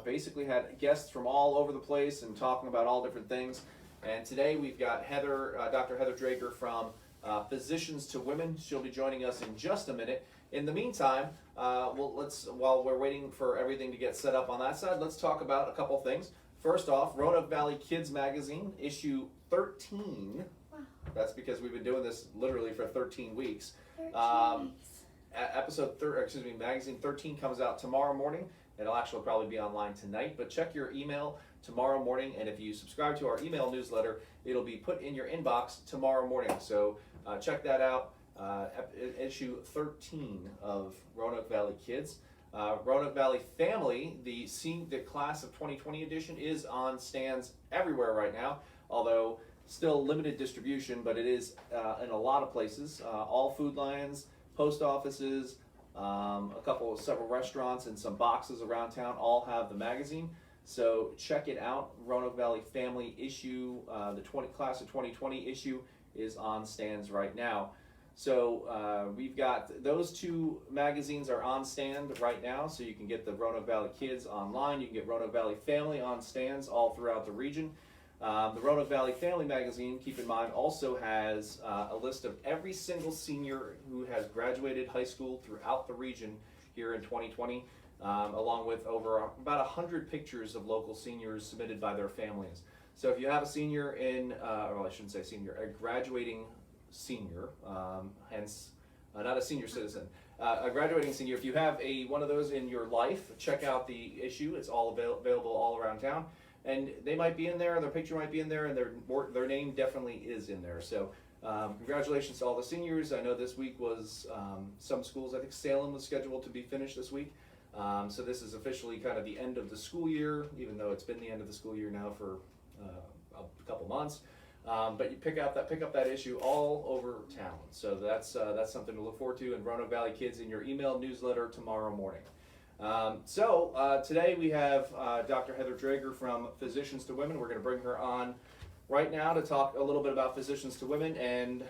basically had guests from all over the place and talking about all different things. And today we've got Dr. Heather Draeger from Physicians to Women. She'll be joining us in just a minute. In the meantime, while we're waiting for everything to get set up on that side, let's talk about a couple things. First off, Roanoke Valley Kids Magazine, issue 13. Wow. That's because we've been doing this literally for 13 weeks. 13 weeks. Magazine 13 comes out tomorrow morning. It'll actually probably be online tonight, but check your email tomorrow morning, and if you subscribe to our email newsletter, it'll be put in your inbox tomorrow morning. So check that out. Issue 13 of Roanoke Valley Kids. Roanoke Valley Family, the class of 2020 edition, is on stands everywhere right now, although still limited distribution, but it is in a lot of places. All Food Lions, post offices, several restaurants, and some boxes around town all have the magazine. So check it out. Roanoke Valley Family issue, the class of 2020 issue, is on stands right now. So we've got those two magazines are on stand right now, so you can get the Roanoke Valley Kids online. You can get Roanoke Valley Family on stands all throughout the region. The Roanoke Valley Family magazine, keep in mind, also has a list of every single senior who has graduated high school throughout the region here in 2020, along with over about 100 pictures of local seniors submitted by their families. So if you have a senior I shouldn't say senior, a graduating senior, not a senior citizen, a graduating senior. If you have one of those in your life, check out the issue. It's all available all around town, and they might be in there, their picture might be in there, and their name definitely is in there. So congratulations to all the seniors. I know this week was some schools. I think Salem was scheduled to be finished this week. So this is officially kind of the end of the school year, even though it's been the end of the school year now for a couple months. But you pick up that issue all over town. So that's something to look forward to in Roanoke Valley Kids in your email newsletter tomorrow morning. Today we have Dr. Heather Draeger from Physicians to Women. We're going to bring her on right now to talk a little bit about Physicians to Women and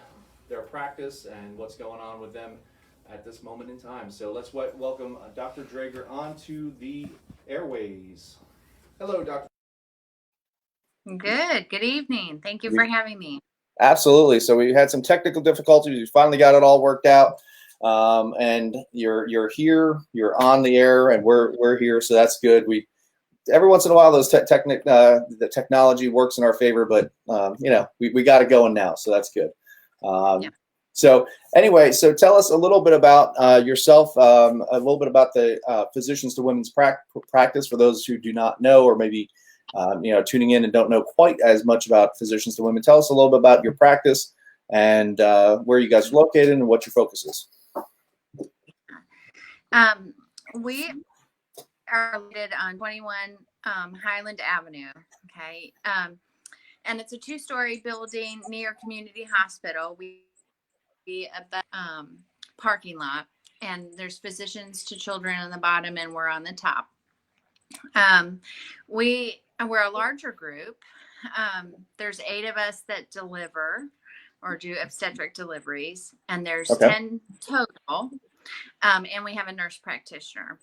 their practice and what's going on with them at this moment in time. So let's welcome Dr. Draeger onto the airways. Hello, Dr. Good evening. Thank you for having me. Absolutely. So we had some technical difficulties. We finally got it all worked out. And you're here, you're on the air, and we're here, so that's good. Every once in a while those the technology works in our favor, but we got it going now, so that's good. Yeah. So anyway, so tell us a little bit about yourself, a little bit about the Physicians to Women's practice for those who do not know, or maybe tuning in and don't know quite as much about Physicians to Women. Tell us a little bit about your practice and where you guys are located and what your focus is. We are located on 21 Highland Avenue. Okay. And it's a 2-story building near Community Hospital. We at the parking lot, and there's Physicians to Children on the bottom, and we're on the top. We're a larger group. There's 8 of us that deliver or do obstetric deliveries, and there's 10 total. And we have a nurse practitioner.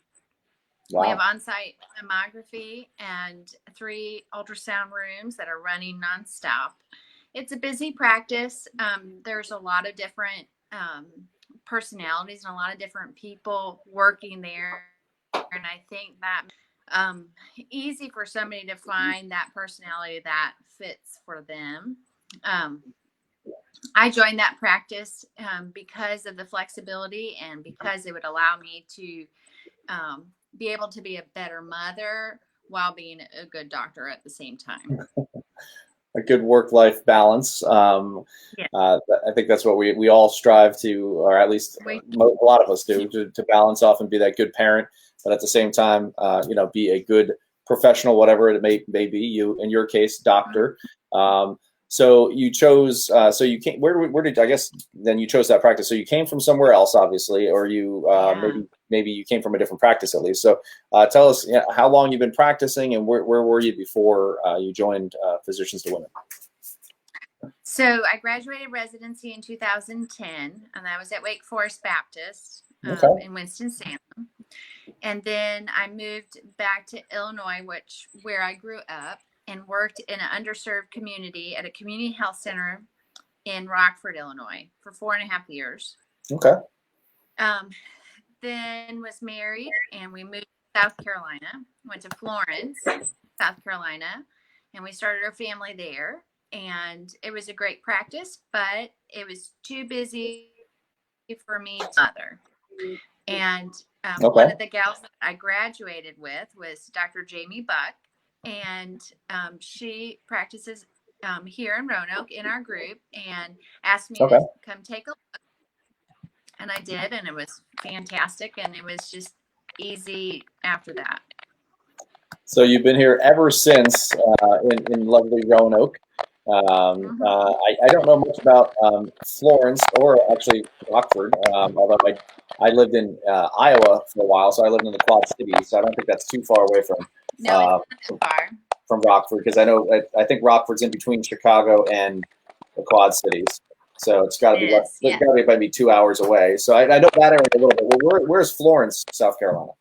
Wow. We have on-site mammography and 3 ultrasound rooms that are running nonstop. It's a busy practice. There's a lot of different personalities and a lot of different people working there. And I think that easy for somebody to find that personality that fits for them. I joined that practice because of the flexibility and because it would allow me to be able to be a better mother while being a good doctor at the same time. A good work-life balance. I think that's what we all strive to, or at least a lot of us do, to balance off and be that good parent, but at the same time, be a good professional, whatever it may be. You, in your case, doctor. So you chose. So you came. Where did I guess? Then you chose that practice. So you came from somewhere else, obviously, or you maybe you came from a different practice at least. So tell us how long you've been practicing and where were you before you joined Physicians to Women? So I graduated residency in 2010, and I was at Wake Forest Baptist in Winston-Salem. And then I moved back to Illinois, where I grew up, and worked in an underserved community at a community health center in Rockford, Illinois, for 4.5 years. Okay. Then was married, and we moved to South Carolina. Went to Florence, South Carolina, and we started our family there. And it was a great practice, but it was too busy for me to mother. And one of the gals that I graduated with was Dr. Jamie Buck, and she practices here in Roanoke in our group, and asked me to come take a look. And I did, and it was fantastic, and it was just easy after that. So you've been here ever since in lovely Roanoke. I don't know much about Florence or actually Rockford, although I lived in Iowa for a while, so I lived in the Quad Cities. So I don't think that's too far away from Rockford, because I think Rockford's in between Chicago and the Quad Cities. So it's got to be maybe 2 hours away. So I know that area a little bit. Well, where's Florence, South Carolina?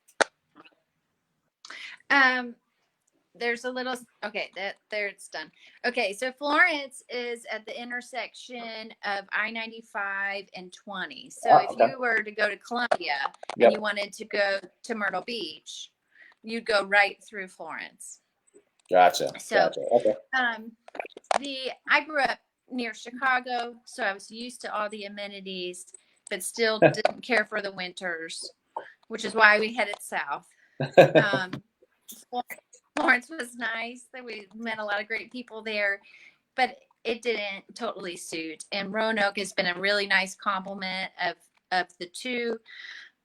There's a little, there it's done. Okay, so Florence is at the intersection of I-95 and 20. So if you were to go to Columbia and you wanted to go to Myrtle Beach, you'd go right through Florence. Gotcha. So, Okay. I grew up near Chicago, so I was used to all the amenities, but still didn't care for the winters, which is why we headed south. Florence was nice. We met a lot of great people there, but it didn't totally suit. And Roanoke has been a really nice complement of the two.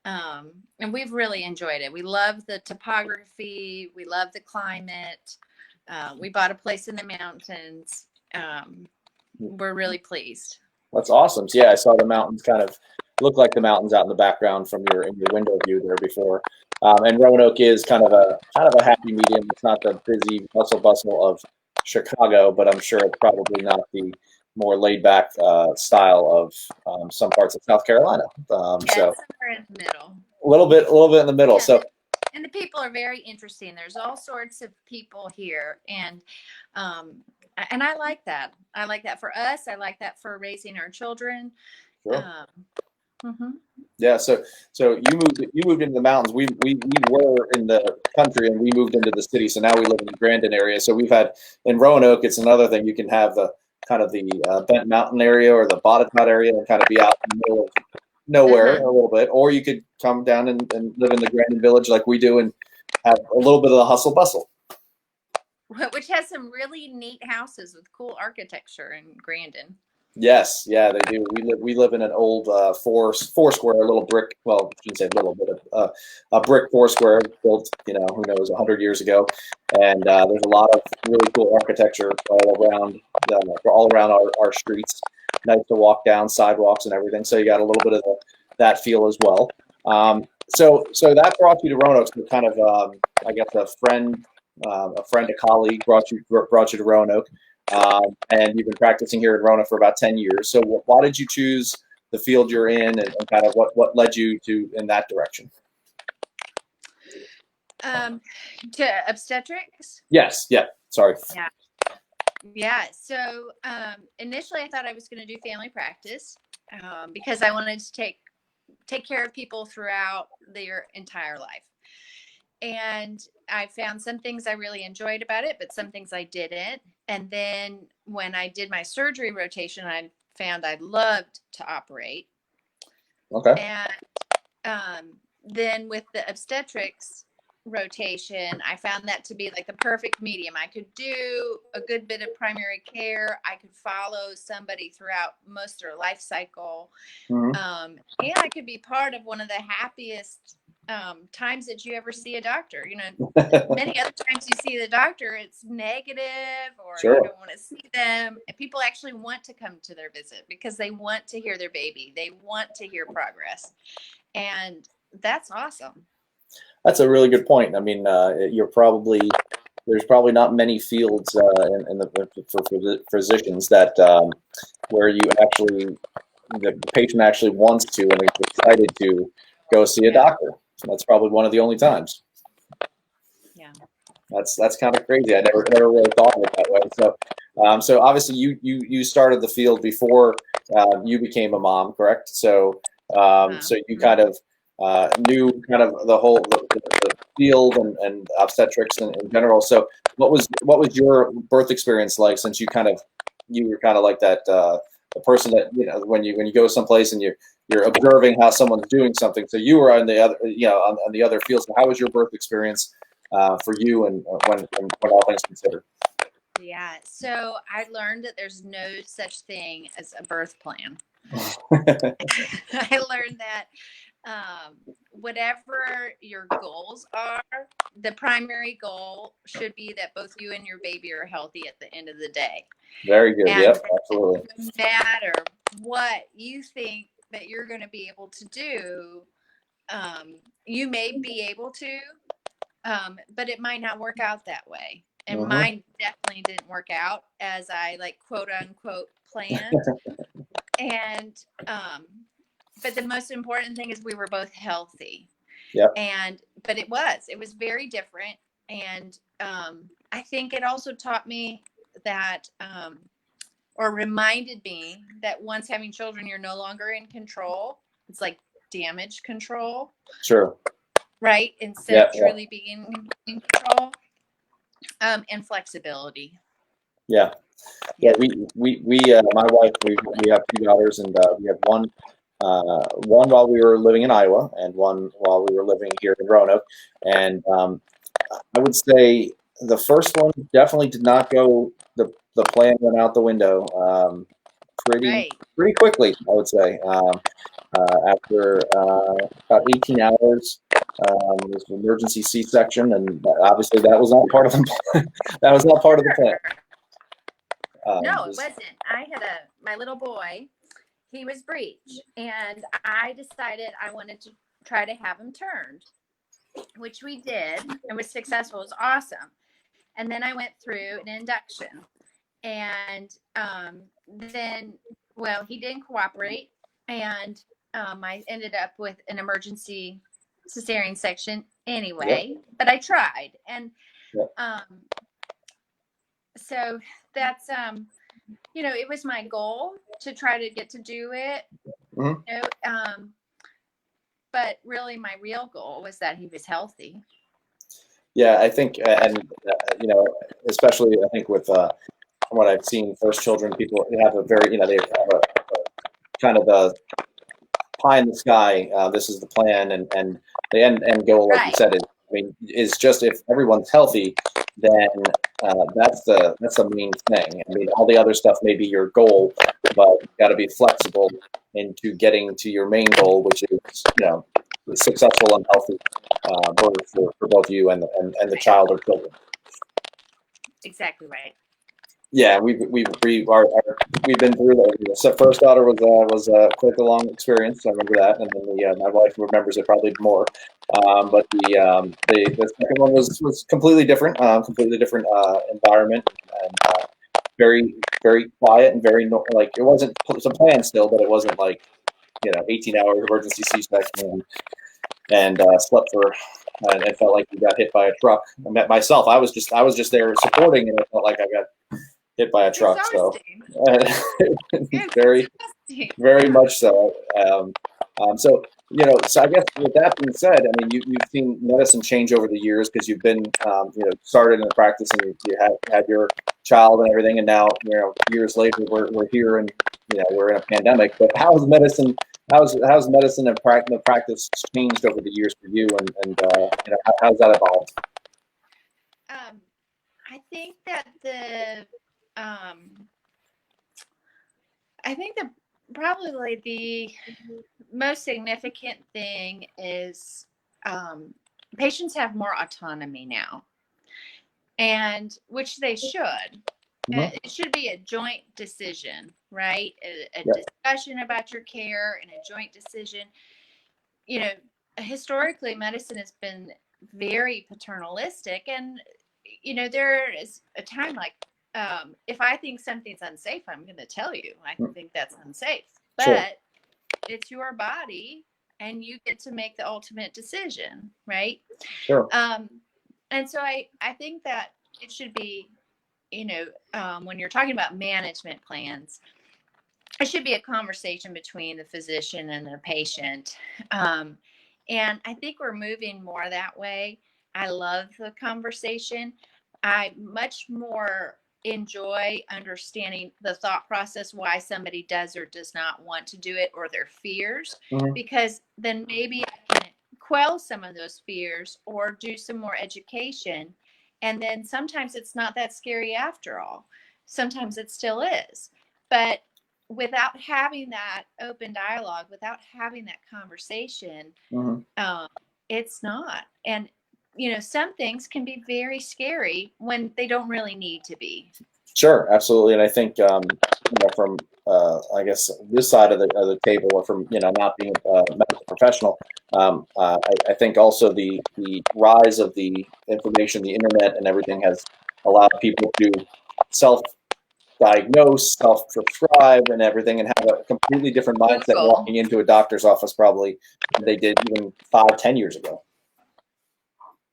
And we've really enjoyed it. We love the topography. We love the climate. We bought a place in the mountains. We're really pleased. That's awesome. So, yeah, I saw the mountains kind of look like the mountains out in the background from your window view there before. And Roanoke is kind of a happy medium. It's not the busy bustle of Chicago, but I'm sure it's probably not the more laid back style of some parts of South Carolina. So somewhere in the middle. A little bit in the middle. Yeah, and the people are very interesting. There's all sorts of people here, and I like that. I like that for us. I like that for raising our children. Sure. Yeah, so you moved into the mountains. We were in the country and we moved into the city. So now we live in the Grandin area. So we've had in Roanoke. It's another thing. You can have the kind of the Bent Mountain area or the Boredom area and kind of be out in the middle of nowhere a little bit, or you could come down and live in the Grandin Village like we do and have a little bit of the hustle bustle. Which has some really neat houses with cool architecture in Grandin. Yes, yeah, they do. We live in an old four square little brick. Well, I shouldn't say little, but a brick 4 square built, who knows, 100 years ago. And there's a lot of really cool architecture all around our streets. Nice to walk down, sidewalks and everything. So you got a little bit of that feel as well. So that brought you to Roanoke. So kind of, I guess a friend, a colleague brought you to Roanoke. And you've been practicing here in Roanoke for about 10 years. So why did you choose the field you're in, and kind of what led you to in that direction? To obstetrics? Yes. Yeah. Sorry. Yeah. So initially I thought I was going to do family practice because I wanted to take care of people throughout their entire life. And I found some things I really enjoyed about it, but some things I didn't. And then when I did my surgery rotation, I found I loved to operate. Okay. And then with the obstetrics rotation, I found that to be like the perfect medium. I could do a good bit of primary care. I could follow somebody throughout most of their life cycle. And I could be part of one of the happiest times that you ever see a doctor. Many other times you see the doctor, it's negative, or you don't want to see them. And people actually want to come to their visit because they want to hear their baby. They want to hear progress. And that's awesome. That's a really good point. I mean, there's probably not many fields for physicians that where the patient actually wants to and is excited to go see a doctor. That's probably one of the only times. Yeah. That's kind of crazy. I never really thought of it that way. So obviously you started the field before you became a mom, correct? So so you kind of knew kind of the field and obstetrics in general. So what was your birth experience like, since you were kind of like that the person that, you know, when you go someplace and you're observing how someone's doing something. So you were on the other, you know, on the other field. So how was your birth experience for you, and when all things considered? Yeah. So I learned that there's no such thing as a birth plan. I learned that whatever your goals are, the primary goal should be that both you and your baby are healthy at the end of the day. Very good. And yep, absolutely. no matter what you think that you're going to be able to do, you may be able to, but it might not work out that way. And mine definitely didn't work out as I, like, quote unquote planned. And but the most important thing is we were both healthy. Yep. But it was very different. And I think it also taught me that or reminded me that once having children, you're no longer in control. It's like damage control. Sure. Right? Instead of truly being in control. And flexibility. Yeah. Yeah. We my wife, we have two daughters, and we have one while we were living in Iowa, and one while we were living here in Roanoke. And I would say the first one definitely did not go, the plan went out the window pretty quickly, I would say. After about 18 hours, it was an emergency C-section, and obviously that was not part of the that was not part of the plan. No, it wasn't. I had my little boy. He was breech, and I decided I wanted to try to have him turned, which we did, and was successful. It was awesome. And then I went through an induction, and then, well, he didn't cooperate, and I ended up with an emergency cesarean section anyway. But I tried, and so that's you know, it was my goal to try to get to do it. You know, but really my real goal was that he was healthy. Yeah, I think, and you know, especially I think with from what I've seen, first children, people have a very, you know, they have a kind of a pie in the sky. This is the plan, and the end goal, like you said, is just, if everyone's healthy, then that's the main thing. I mean, all the other stuff may be your goal, but you've got to be flexible into getting to your main goal, which is, you know, successful and healthy birth for both you and the child or children. Exactly right. Yeah, we've been through that. So first daughter was quite a long experience. I remember that, and then my wife remembers it probably more. But the second one was completely different, environment, and very quiet and very like, it wasn't some plan still, but it wasn't like, you know, 18 hours emergency C-section and slept for. And it felt like we got hit by a truck. I met myself. I was just there supporting, and I felt like I got hit by a truck. So very much so. So, you know, so I guess with that being said, I mean, you've seen medicine change over the years, because you've been, you know, started in the practice, and you had your child and everything, and now, you know, years later we're here, and, you know, we're in a pandemic. But how's medicine and the practice changed over the years for you, and you know, how's that evolved? I think that probably the most significant thing is patients have more autonomy now, and which they should. It should be a joint decision, right? A discussion about your care, and a joint decision. You know, historically, medicine has been very paternalistic, and, you know, there is a time like, if I think something's unsafe, I'm going to tell you I think that's unsafe. But it's your body, and you get to make the ultimate decision, right? Sure. And so I think that it should be, when you're talking about management plans, it should be a conversation between the physician and the patient. And I think we're moving more that way. I love the conversation. I much more enjoy understanding the thought process, why somebody does or does not want to do it, or their fears, because then maybe I can quell some of those fears or do some more education. And then sometimes it's not that scary after all. Sometimes it still is. But without having that open dialogue, without having that conversation, it's not. And, some things can be very scary when they don't really need to be. Sure, absolutely. And I think, from, I guess, this side of the table, or from, not being a medical professional, I think also the rise of the information, the internet and everything has allowed people to self-diagnose, self-prescribe and everything, and have a completely different mindset walking into a doctor's office probably than they did even 5-10 years ago.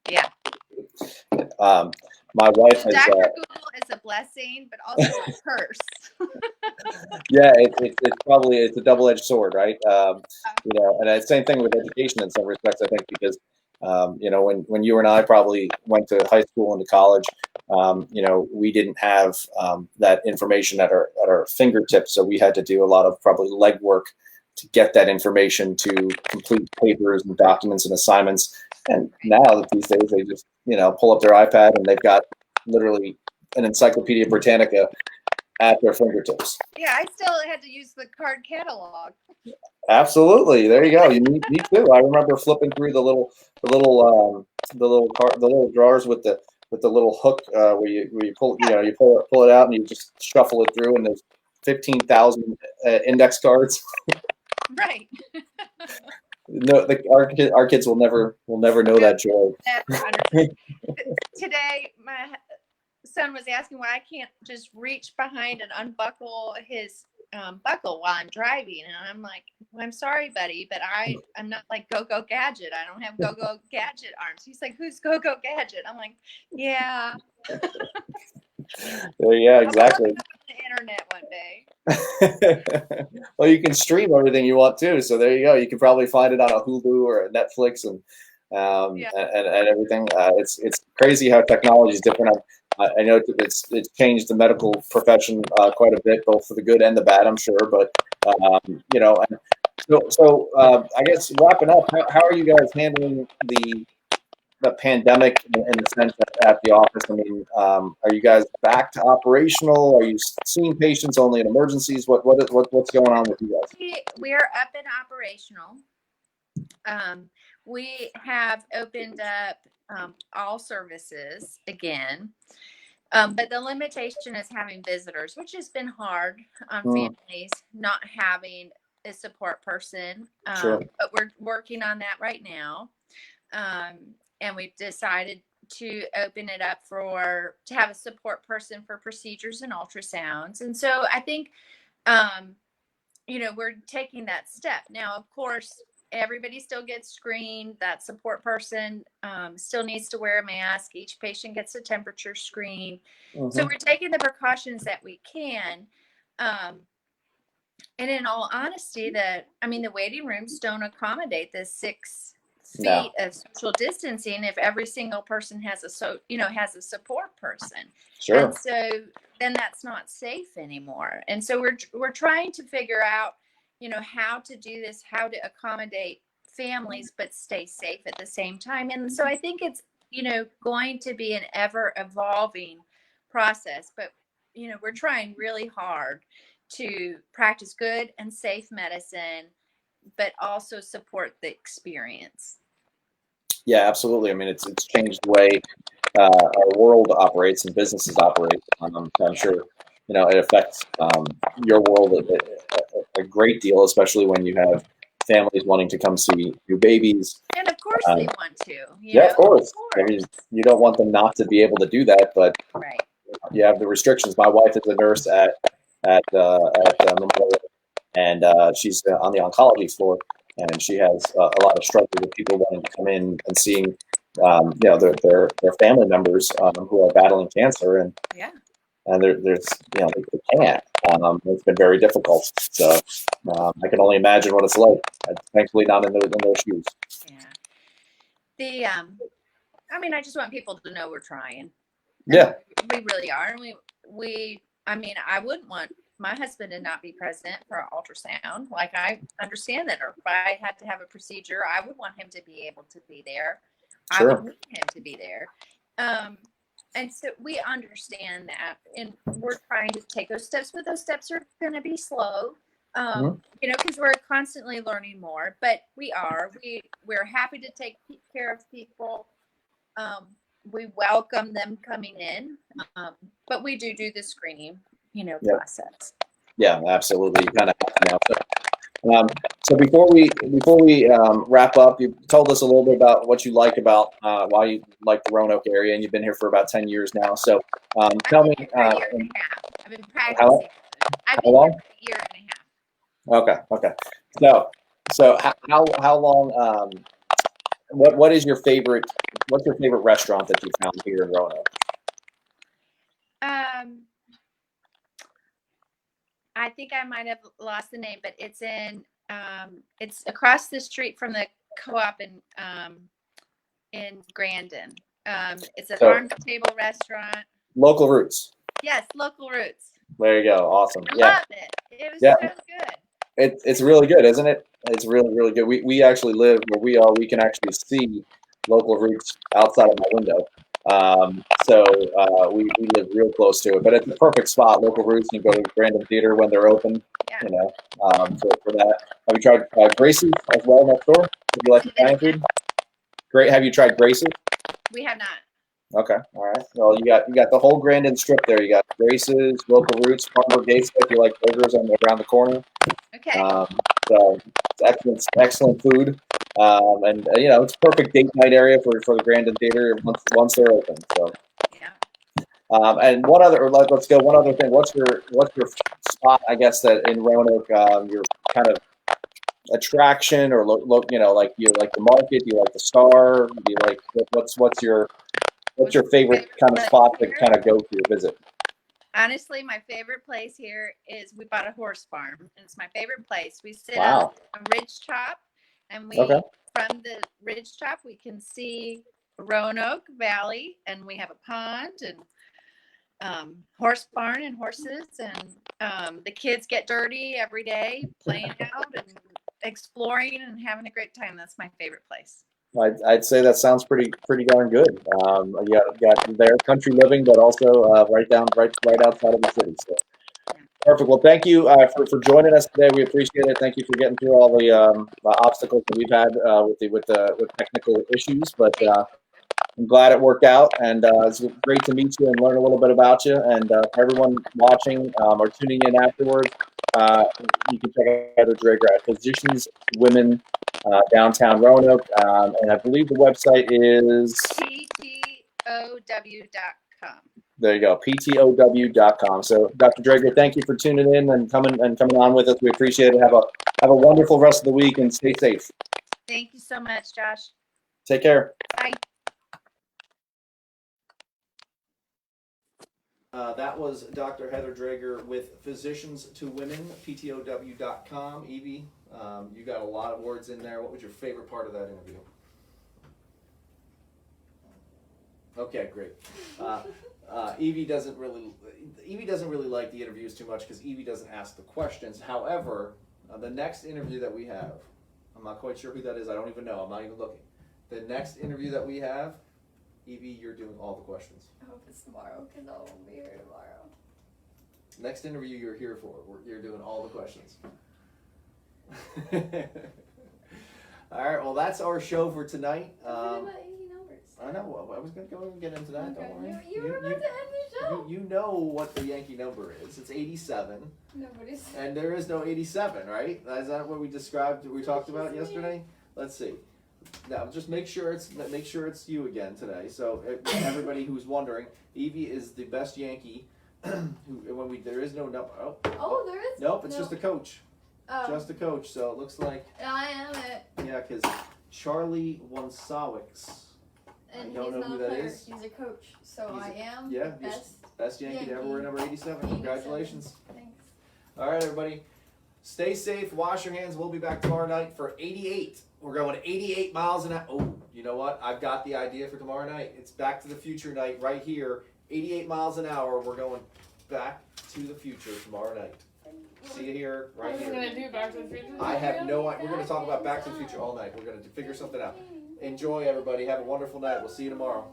Yeah. My wife has. Dr. Google is a blessing, but also a curse. Yeah, it's a double-edged sword, right? And the same thing with education in some respects, I think, because when you and I probably went to high school and to college, we didn't have that information at our fingertips, so we had to do a lot of probably legwork to get that information, to complete papers and documents and assignments. And now these days they just pull up their iPad and they've got literally an Encyclopedia Britannica at their fingertips. Yeah, I still had to use the card catalog. Absolutely, there you go. Me too. I remember flipping through the little drawers with the little hook where you pull it out and you just shuffle it through, and there's 15,000 index cards. Right. No, our kids will never know that joy. Today, my son was asking why I can't just reach behind and unbuckle his buckle while I'm driving, and I'm like, well, I'm sorry, buddy, but I'm not like Go-Go Gadget. I don't have Go-Go Gadget arms. He's like, who's Go-Go Gadget? I'm like, yeah. Yeah, exactly. The internet one day. Well, you can stream everything you want too, so there you go. You can probably find it on a Hulu or a Netflix and everything. It's crazy how technology is different. I know it's changed the medical profession quite a bit, both for the good and the bad, I'm sure. But so I guess wrapping up, how are you guys handling the pandemic in the sense at the office? I mean, are you guys back to operational? Are you seeing patients only in emergencies? What's going on with you guys? We are up and operational. We have opened up all services again, but the limitation is having visitors, which has been hard on families not having a support person. Sure. But we're working on that right now. And we've decided to open it up to have a support person for procedures and ultrasounds. And so I think, we're taking that step. Now, of course, everybody still gets screened. That support person still needs to wear a mask. Each patient gets a temperature screen. So we're taking the precautions that we can. And in all honesty, the waiting rooms don't accommodate the 6 feet of social distancing if every single person has a support person. Sure. And so then that's not safe anymore. And so we're trying to figure out, how to do this, how to accommodate families but stay safe at the same time. And so I think it's going to be an ever evolving process, but we're trying really hard to practice good and safe medicine, but also support the experience. Yeah, absolutely. I mean, it's changed the way our world operates and businesses operate. I'm sure, it affects your world a great deal, especially when you have families wanting to come see new babies. And of course they want to. Of course. I mean, you don't want them not to be able to do that, but right. You have the restrictions. My wife is a nurse at Memorial, and she's on the oncology floor. and she has a lot of struggle with people wanting to come in and seeing, their family members who are battling cancer, and Yeah. and there's they can't. It's been very difficult. So I can only imagine what it's like. Thankfully, not in those shoes. Yeah. I mean, I just want people to know we're trying. Yeah, we really are. And I wouldn't want my husband to not be present for an ultrasound. Like, I understand that, or if I had to have a procedure, I would want him to be able to be there. sure. I would need him to be there. And so we understand that, and we're trying to take those steps, but those steps are going to be slow. Because we're constantly learning more, but we're happy to take care of people. We welcome them coming in, but we do the screening, process. Yeah, absolutely. You kind of have to now. So before we wrap up, you told us a little bit about what you like about why you like the Roanoke area, and you've been here for about 10 years now. So tell me. I've been practicing. I've been long? here for a year and a half. Okay. So how long? What is your favorite? What's your favorite restaurant that you found here in Roanoke? I think I might have lost the name, but it's it's across the street from the co-op in Grandin. It's a farm to table restaurant. Local Roots. Yes, Local Roots. There you go. Awesome. I love it. It was so good. It's really good, isn't it? It's really, really good. We actually live where we are. We can actually see Local Roots outside of my window. So we live real close to it. But it's the perfect spot, Local Roots. You go to Random Theater when they're open. Yeah. For that. Have you tried Gracie's as well next door? Would you like Italian food? Great. Have you tried Gracie's? We have not. Okay, all right. Well, you got the whole Grandin strip there. You got Grace's, Local Roots, Farmer Gates. If you like burgers around the corner. Okay. So it's excellent food, and it's perfect date night area for the Grandin Theater once they're open. So. Yeah. And let's go. One other thing. What's your spot? I guess that in Roanoke, your kind of attraction, or like you like the market. Do you like the Star? Do you like what's your favorite kind of spot to kind of go to visit? Honestly, my favorite place here is we bought a horse farm, and it's my favorite place. We sit Wow. on a ridge top, and from the ridge top we can see Roanoke Valley, and we have a pond and horse barn and horses, and the kids get dirty every day playing out and exploring and having a great time. That's my favorite place. I'd say that sounds pretty darn good. You got their country living, but also right outside of the city. So perfect. Well, thank you for joining us today. We appreciate it. Thank you for getting through all the obstacles that we've had with technical issues, but I'm glad it worked out, and it's great to meet you and learn a little bit about you. And for everyone watching or tuning in afterwards, you can check out Heather Draeger at Physicians Women downtown Roanoke, and I believe the website is ptow.com. There you go, ptow.com. So, Dr. Draeger, thank you for tuning in and coming on with us. We appreciate it. Have a wonderful rest of the week and stay safe. Thank you so much, Josh. Take care. Bye. That was Dr. Heather Draeger with Physicians to Women, ptow.com. Evie, you got a lot of words in there. What was your favorite part of that interview? Okay, great. Evie doesn't really like the interviews too much because Evie doesn't ask the questions. However, the next interview that we have, I'm not quite sure who that is. I don't even know. I'm not even looking. The next interview that we have, Evie, you're doing all the questions. I hope it's tomorrow because I won't be here tomorrow. Next interview you're here for. You're doing all the questions. All right, well, that's our show for tonight. I know. I was going to go and get into that. Okay. Don't worry. You were about to end the show. You know what the Yankee number is. It's 87. Nobody's. And there is no 87, right? Is that what we talked about yesterday? Let's see. Now, just make sure it's you again today. So everybody who's wondering, Evie is the best Yankee. There is no number. Oh, there is. Nope, it's just a coach. Oh, Just a coach. So it looks like, I am it. yeah, because Charlie Wonsawicz, And I don't he's know not who a that player. is. He's a coach. So He's I am yeah, the best. best Yankee to ever wear number 87. Congratulations. Thanks. All right, everybody. Stay safe. Wash your hands. We'll be back tomorrow night for 88. We're going 88 miles an hour. Oh, you know what? I've got the idea for tomorrow night. It's Back to the Future night right here. 88 miles an hour. We're going back to the future tomorrow night. See you here, right What are we here. gonna do? Back to the Future? I have no idea. We're going to talk about Back to the Future all night. We're going to figure something out. Enjoy, everybody. Have a wonderful night. We'll see you tomorrow.